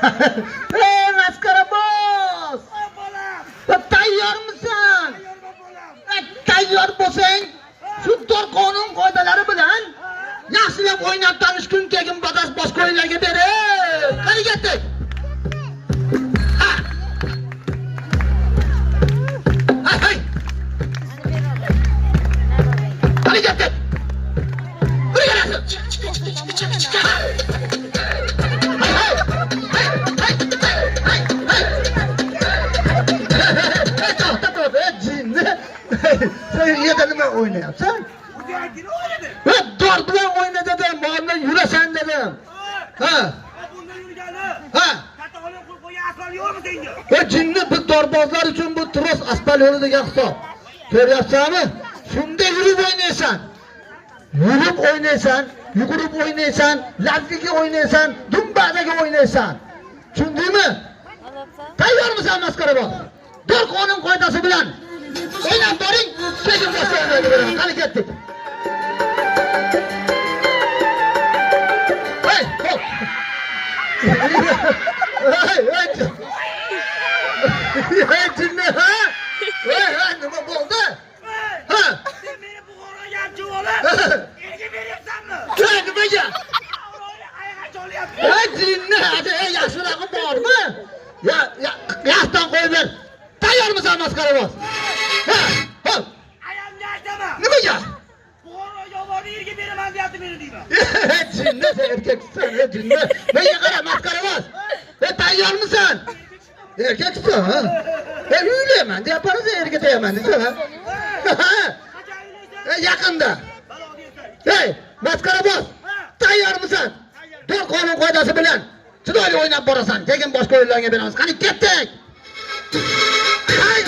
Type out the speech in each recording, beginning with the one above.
Ey maskara boz! Tayyor misan? Tayyor bo'lsang, shu tor qonun qoidalari bilan yaxshilab o'ynab tanish kun kelgin badas bosh qo'ylarga berib. Qani ketdik. Hay. Qani ketdik. Sen niye nima o'ynayapsan? Dor bilan o'yna dedim, moldan yurasan dedim. Ha. Bundan yurgani. Ha. Katta qo'l qo'ygan asfal yo'qmi senga? Jinni bu dorbozlar uchun bu tros asfal yo'li degan hisob. Ko'ryapsanmi? Shunda yurib o'ynaysan. Yurib o'ynaysan, yugurib o'ynaysan, lazgiga o'ynaysan, dumbadaga o'ynaysan. Tushundingmi? Tayyormisan maskara boz? Dor qonun qoidasi bilan o'ynab boring, keyin boshlaymiz. Qani ketdik. Hey, hop. Hey, jinni, ha? Hey, nima bo'ldi? Ha? Sen meni Buxoroga olib jo'lab, erga beryapsanmi? Nimaga? Ayaga cholyapti. Hey, jinni, ey yaxshirog'i bormi? Yaxdan qo'yib ber. Tayyormisan maskara boz? Ha, hop. Ayamga aytama. Nimaga? Buxoroga olib erga beraman deyapti meni deyman. Jinni, sen erkaksan, jinni. Menga qara maskara boz. Tayyormisan? Erkaksan, ha? Uylayman deyapsiz, erga teyaman deysan, ha? Yaqinda. Hey, maskara boz. Tayyormisan? Dor qonun qoidasi bilan chiroyli o'ynab borasan. Keyin boshqa o'yinlarga beramiz. Qani ketdik. Hay.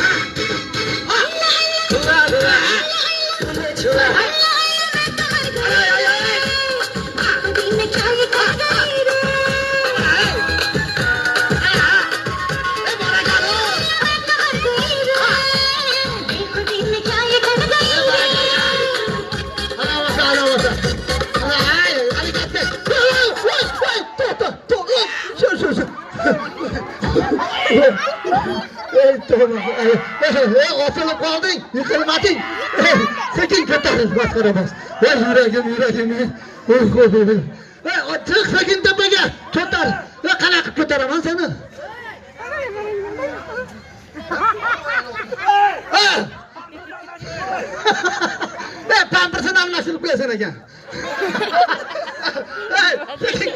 Osilib qolding, yiqilmading. Sekin ko'tarin maskara boz. Yuragim. Chiq sekin tepaga, ko'tar. Qanaqa ko'taraman seni? Pampersini almashtirib qo'yasan ekan. Sekin